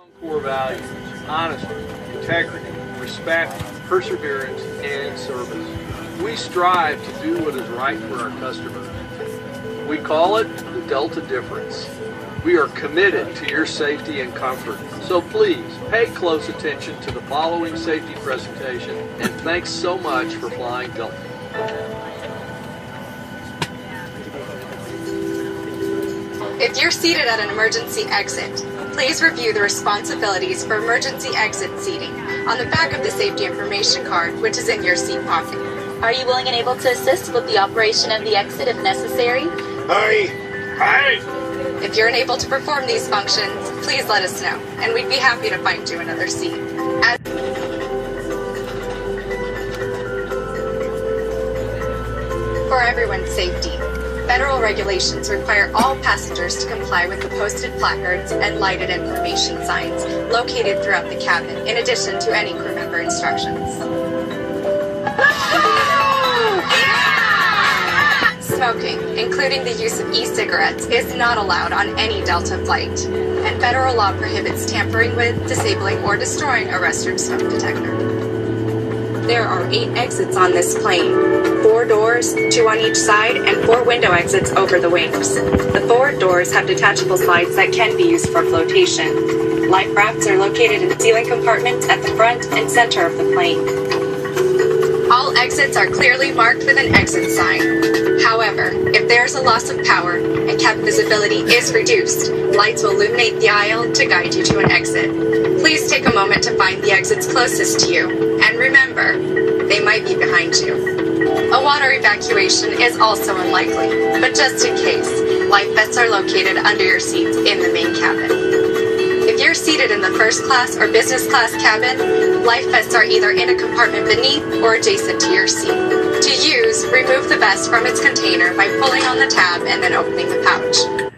Core values: honesty, integrity, respect, perseverance, and service. We strive to do what is right for our customers. We call it the Delta Difference. We are committed to your safety and comfort. So please pay close attention to the following safety presentation, and thanks so much for flying Delta. If you're seated at an emergency exit, please review the responsibilities for emergency exit seating on the back of the safety information card, which is in your seat pocket. Are you willing and able to assist with the operation of the exit if necessary? Aye. If you're unable to perform these functions, please let us know, and we'd be happy to find you another seat. For everyone's safety, federal regulations require all passengers to comply with the posted placards and lighted information signs located throughout the cabin, in addition to any crew member instructions. Smoking, including the use of e-cigarettes, is not allowed on any Delta flight, and federal law prohibits tampering with, disabling, or destroying a restroom smoke detector. There are 8 exits on this plane, 4 doors, 2 on each side, and 4 window exits over the wings. The forward doors have detachable slides that can be used for flotation. Life rafts are located in ceiling compartments at the front and center of the plane. All exits are clearly marked with an exit sign. However, if there is a loss of power and cabin visibility is reduced, lights will illuminate the aisle to guide you to an exit. Please take a moment to find the exits closest to you, and remember, they might be behind you. A water evacuation is also unlikely, but just in case, life vests are located under your seats in the main cabin. If you're seated in the first class or business class cabin, life vests are either in a compartment beneath or adjacent to your seat. To use, remove the vest from its container by pulling on the tab and then opening the pouch.